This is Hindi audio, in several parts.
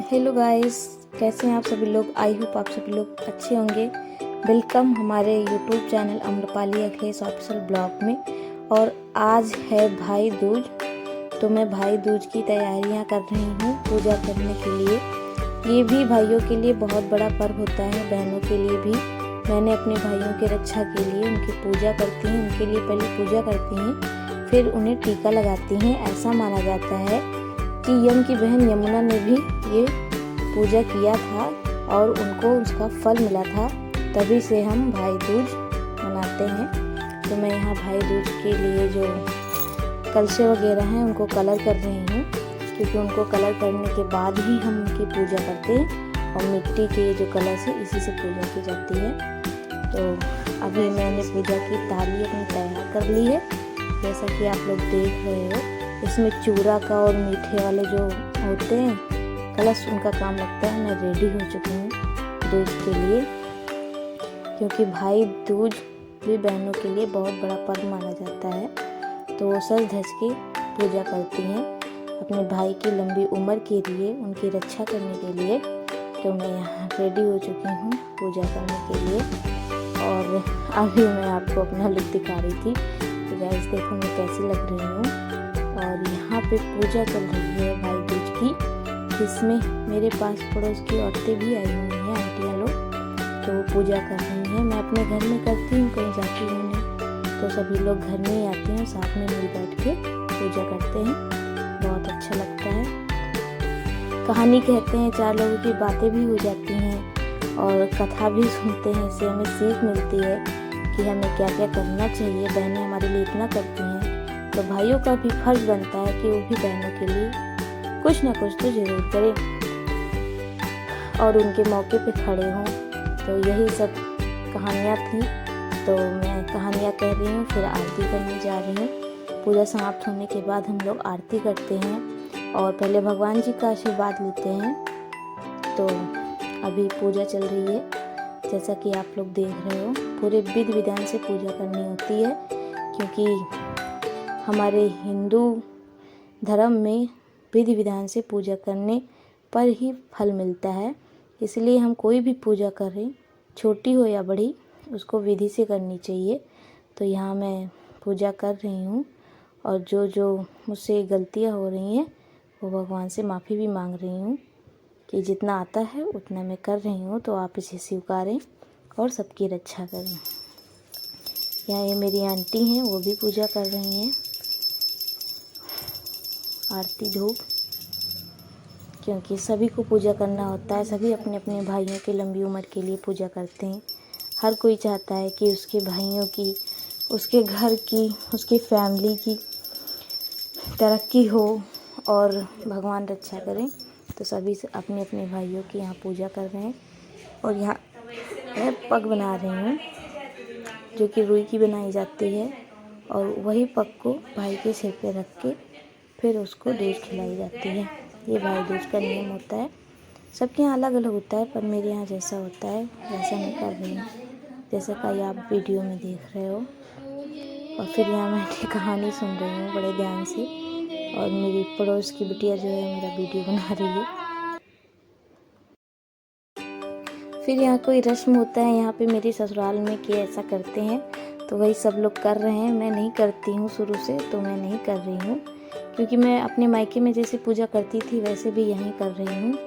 हेलो गाइस, कैसे हैं आप सभी लोग। आई होप आप सभी लोग अच्छे होंगे। वेलकम हमारे YouTube channel Amrapali Akhilesh official blog में। और आज है भाई दूज, तो मैं भाई दूज की तैयारियां कर रही हूँ पूजा करने के लिए। ये भी भाइयों के लिए बहुत बड़ा पर्व होता है, बहनों के लिए भी। मैंने अपने भाइयों की रक्षा के लिए उनकी पूजा करती हूँ, उनके लिए पहले पूजा करती हैं, फिर उन्हें टीका लगाती हैं। ऐसा माना जाता है कि यम की बहन यमुना ने भी ये पूजा किया था और उनको उसका फल मिला था, तभी से हम भाई दूज मनाते हैं। तो मैं यहाँ भाई दूज के लिए जो कलशे वगैरह हैं उनको कलर कर रही हूँ, क्योंकि उनको कलर करने के बाद ही हम उनकी पूजा करते हैं। और मिट्टी के जो कलश है इसी से पूजा की जाती है। तो अभी मैंने पूजा की थाली अपनी तैयार कर ली है, जैसा कि आप लोग देख रहे हो। इसमें चूरा का और मीठे वाले जो होते हैं कलश, उनका काम लगता है। मैं रेडी हो चुकी हूँ दूज के लिए, क्योंकि भाई दूज भी बहनों के लिए बहुत बड़ा पर्व माना जाता है। तो वो सज धज के पूजा करती हैं अपने भाई की लंबी उम्र के लिए, उनकी रक्षा करने के लिए। तो मैं यहाँ रेडी हो चुकी हूँ पूजा करने के लिए। और अभी मैं आपको अपना लुक दिखा रही थी, तो गाइस देखो मैं कैसी लग रही हूँ। और यहाँ पे पूजा चल रही है भाई दूज की, जिसमें मेरे पास पड़ोस की औरतें भी आई हुई हैं, आंटियाँ लोग। तो वो पूजा कर रही हैं। मैं अपने घर में करती हूँ, कहीं जाती हूँ नहीं, तो सभी लोग घर में ही आते हैं, साथ में मिल बैठ के पूजा करते हैं। बहुत अच्छा लगता है। कहानी कहते हैं, चार लोगों की बातें भी हो जाती हैं और कथा भी सुनते हैं। इससे हमें सीख मिलती है कि हमें क्या क्या करना चाहिए। बहनें हमारे लिए इतना करती हैं, तो भाइयों का भी फर्ज बनता है कि वो भी बहनों के लिए कुछ ना कुछ तो जरूर करें और उनके मौके पे खड़े हों। तो यही सब कहानियाँ थी, तो मैं कहानियाँ कह रही हूँ, फिर आरती करने जा रही हूँ। पूजा समाप्त होने के बाद हम लोग आरती करते हैं और पहले भगवान जी का आशीर्वाद लेते हैं। तो अभी पूजा चल रही है, जैसा कि आप लोग देख रहे हो। पूरे विधि विधान से पूजा करनी होती है, क्योंकि हमारे हिंदू धर्म में विधि विधान से पूजा करने पर ही फल मिलता है। इसलिए हम कोई भी पूजा करें, छोटी हो या बड़ी, उसको विधि से करनी चाहिए। तो यहाँ मैं पूजा कर रही हूँ और जो जो मुझसे गलतियाँ हो रही हैं वो भगवान से माफ़ी भी मांग रही हूँ कि जितना आता है उतना मैं कर रही हूँ। तो आप इसे स्वीकारें और सबकी रक्षा करें। यहाँ ये मेरी आंटी हैं, वो भी पूजा कर रही हैं, आरती धूप, क्योंकि सभी को पूजा करना होता है। सभी अपने अपने भाइयों की लंबी उम्र के लिए पूजा करते हैं। हर कोई चाहता है कि उसके भाइयों की, उसके घर की, उसकी फैमिली की तरक्की हो और भगवान रक्षा करें। तो सभी से अपने अपने भाइयों की यहाँ पूजा कर रहे हैं। और यहाँ मैं पग बना रही हूँ, जो कि रुई की बनाई जाती है, और वही पग को भाई के सिर पे रख के फिर उसको दूध खिलाई जाती है। ये भाई दूज का नियम होता है। सबके यहाँ अलग अलग होता है, पर मेरे यहाँ जैसा होता है वैसा मैं कर रही हूँ, जैसा कि आप वीडियो में देख रहे हो। और फिर यहाँ मैं कहानी सुन रही हूँ बड़े ध्यान से, और मेरी पड़ोस की बिटिया जो है मेरा वीडियो बना रही है। फिर यहाँ कोई रस्म होता है यहाँ पे मेरे ससुराल में कि ऐसा करते हैं, तो वही सब लोग कर रहे हैं। मैं नहीं करती हूँ शुरू से, तो मैं नहीं कर रही हूँ, क्योंकि मैं अपने मायके में जैसे पूजा करती थी वैसे भी यहीं कर रही हूँ।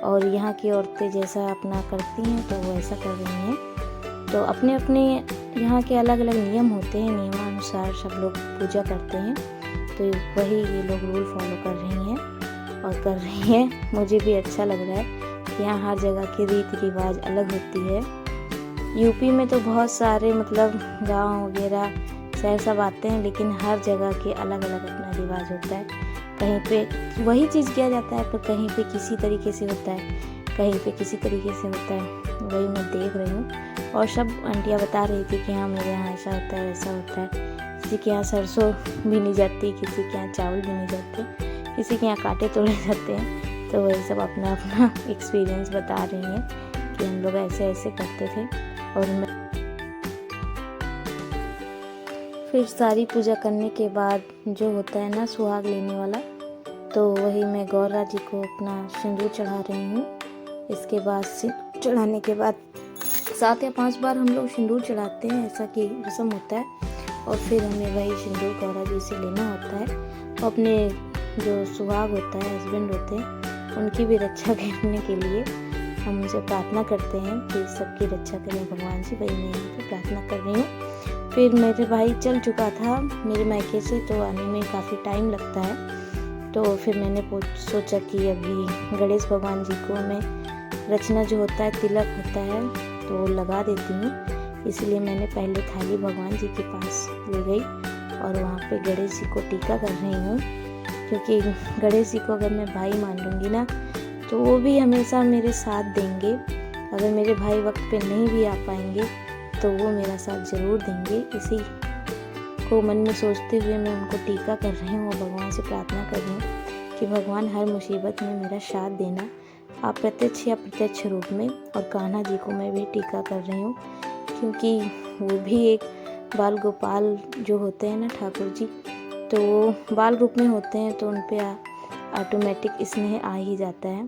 और यहाँ की औरतें जैसा अपना करती हैं तो वो ऐसा कर रही हैं। तो अपने अपने यहाँ के अलग अलग नियम होते हैं, नियमानुसार सब लोग पूजा करते हैं। तो वही ये लोग रूल फॉलो कर रही हैं और कर रही हैं। मुझे भी अच्छा लग रहा है कि यहाँ हर जगह की रीति रिवाज अलग होती है। यूपी में तो बहुत सारे मतलब गाँव वगैरह शहर सब आते हैं, लेकिन हर जगह के अलग अलग अपना रिवाज होता है। कहीं पे वही चीज़ किया जाता है, पर कहीं पे किसी तरीके से होता है, कहीं पे किसी तरीके से होता है। वही मैं देख रही हूँ। और सब आंटियाँ बता रही थी कि हाँ मेरे यहाँ ऐसा होता है, वैसा होता है। किसी के यहाँ सरसों भी नहीं जाती, किसी के यहाँ चावल भी नहीं जाते, किसी के यहाँ कांटे तोड़े जाते हैं। तो वही सब अपना अपना एक्सपीरियंस बता रही हैं कि हम लोग ऐसे ऐसे करते थे। और मैं फिर सारी पूजा करने के बाद जो होता है ना सुहाग लेने वाला, तो वही मैं गौरा जी को अपना सिंदूर चढ़ा रही हूँ। इसके बाद सिंदूर चढ़ाने के बाद 7 या 5 बार हम लोग सिंदूर चढ़ाते हैं, ऐसा कि रस्म होता है। और फिर हमें वही सिंदूर गौरा जी से लेना होता है। और अपने जो सुहाग होता है, हस्बैंड होते हैं, उनकी भी रक्षा करने के लिए हम उनसे प्रार्थना करते हैं कि सबकी रक्षा करें भगवान जी। वही मैं यहाँ पे प्रार्थना कर रही हूँ। फिर मेरे भाई चल चुका था मेरे मायके से, तो आने में काफ़ी टाइम लगता है। तो फिर मैंने सोचा कि अभी गणेश भगवान जी को मैं रचना जो होता है, तिलक होता है, तो लगा देती हूँ। इसलिए मैंने पहले थाली भगवान जी के पास ले गई और वहाँ पे गणेश जी को टीका कर रही हूँ। क्योंकि गणेश जी को अगर मैं भाई मान लूँगी ना, तो वो भी हमेशा मेरे साथ देंगे। अगर मेरे भाई वक्त पे नहीं भी आ पाएंगे तो वो मेरा साथ ज़रूर देंगे। इसी को मन में सोचते हुए मैं उनको टीका कर रही हूँ और भगवान से प्रार्थना कर रही हूँ कि भगवान हर मुसीबत में मेरा साथ देना, आप प्रत्यक्ष या प्रत्यक्ष रूप में। और कान्हा जी को मैं भी टीका कर रही हूँ, क्योंकि वो भी एक बाल गोपाल जो होते हैं ना ठाकुर जी, तो वो बाल रूप में होते हैं, तो उन पर ऑटोमेटिक स्नेह आ ही जाता है।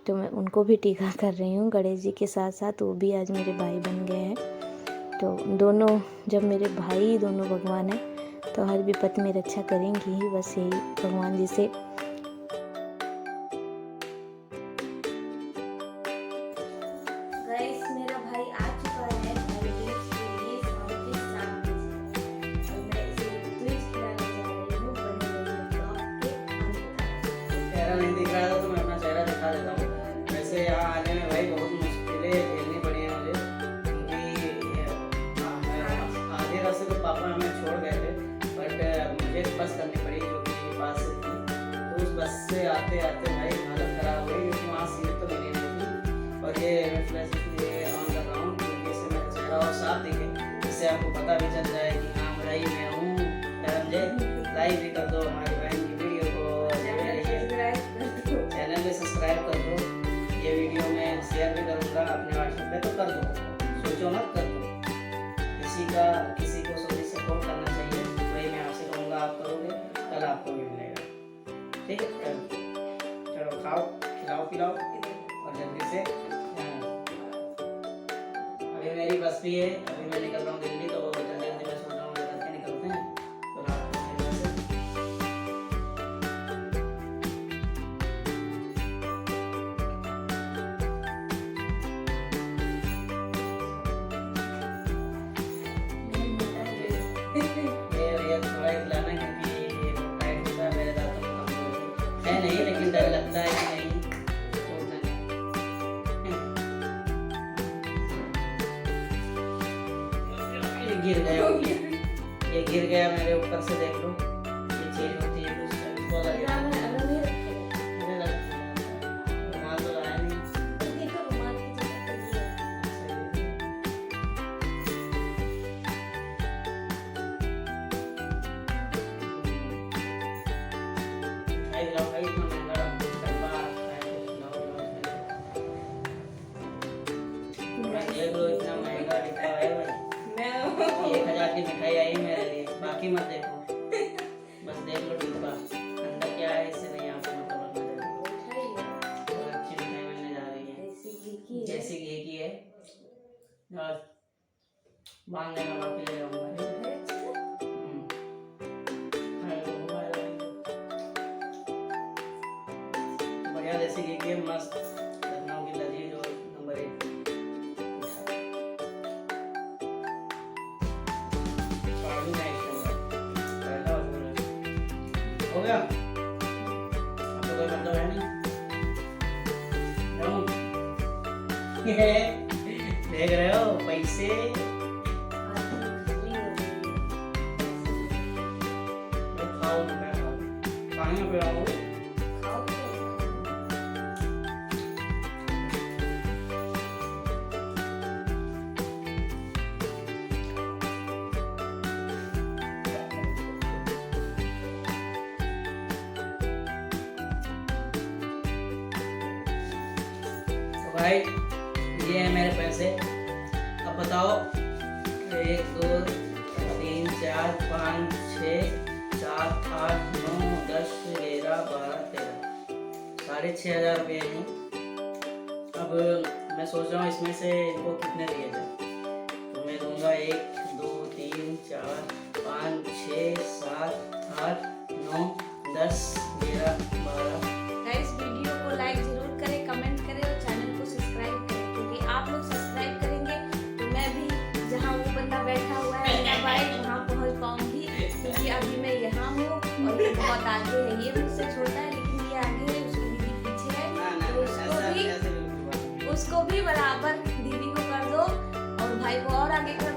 तो मैं उनको भी टीका कर रही हूँ गणेश जी के साथ साथ। वो भी आज मेरे भाई बन गए हैं। तो दोनों जब मेरे भाई दोनों भगवान हैं, तो हर विपत्ति में रक्षा करेंगी ही। बस यही भगवान जी से मेरा भाई आ चुका है चेहरा नहीं दिख रहा था तो मैं अपना चेहरा दिखा देता हूँ। वैसे यहाँ आने में भाई बहुत मुश्किलें झेलनी पड़ी हैं मुझे, क्योंकि आधे रास्ते तो पापा हमें छोड़ गए थे, बट मुझे बस करनी पड़ी जो कि पास से थी। तो उस बस से आते आते भाई हालत ख़राब हो गई, क्योंकि वहाँ सीट तो मिली नहीं थी। और ये मैं फ्लैश इसलिए ऑन कर रहा हूँ क्योंकि इससे मेरा चेहरा और साफ दिखे, इससे आपको पता भी चल जाए कि हाँ भाई मैं हूँ। लाइक भी कर दो हमारी बहन की वीडियो को, चैनल में सब्सक्राइब कर दो। ये वीडियो मैं शेयर भी करूँगा अपने व्हाट्सएप पे, तो कर दो, सोचो मत, कर दो। किसी को सपोर्ट करना चाहिए, वही मैं आपसे कहूँगा, आप करोगे कल आपको भी मिलेगा। ठीक है, चलो खाओ, खिलाओ पिलाओ और जल्दी से। अभी मेरी बस भी है, अभी मैं निकल रहा हूँ दिल्ली, तो जल्दी जल्दी मैं सोच रहा हूँ करके निकलते हैं। तो रात को ये थोड़ा खिलाना, क्योंकि टाइट होता है मेरे दांतों में, कमजोर है नहीं, लेकिन डर लगता है कि नहीं ये गिर गया मेरे ऊपर से, देख लो। ये चीज होती है कुछ इसको लगेगा। रुमाल तो लाया नहीं। भाई इतना महंगा डब्बा देख लो, इतना महंगा डिब्बा है भाई। 1000 की मिठाई आई मेरे लिए, बाकी मत देखो, बस देख लो डिब्बा अंदर क्या है, इससे नहीं आपको मतलब रखना चाहिए। बहुत अच्छी मिठाई मिलने जा रही है, जैसे घी की है। और बांध देना, बाकी ले जाऊंगा। बढ़िया देसी घी की है, मस्त, लखनऊ की लजीज और नंबर 1। हो गया, आपको कोई मतलब है नहीं। देख रहे हो पैसे, खाओ पानी में पिलाओ। भाई ये है मेरे पैसे, अब बताओ 1 2 3 4 5 6 7 8 9 10 10, 11, 12, 13 6,500 रुपये हैं। अब मैं सोच रहा हूँ इसमें से इनको कितने दिए जाए, तो मैं दूंगा 1, 2, 3, 4, 5, 6, 7, 8, 9, 10, 11, 12। गाइस वीडियो को लाइक जरूर करें, कमेंट करें और चैनल को सब्सक्राइब करें, क्योंकि आप लोग सब्सक्राइब करेंगे तो मैं भी जहाँ वो बंदा बैठा हुआ है मेरा भाई वहाँ पहुँच पाऊंगी, क्योंकि अभी मैं यहाँ हूँ और ये बहुत आगे है। ये मुझसे छोटा है लेकिन ये आगे है, उसकी दीदी पीछे है, तो उसको भी बराबर दीदी को कर दो और भाई को और आगे कर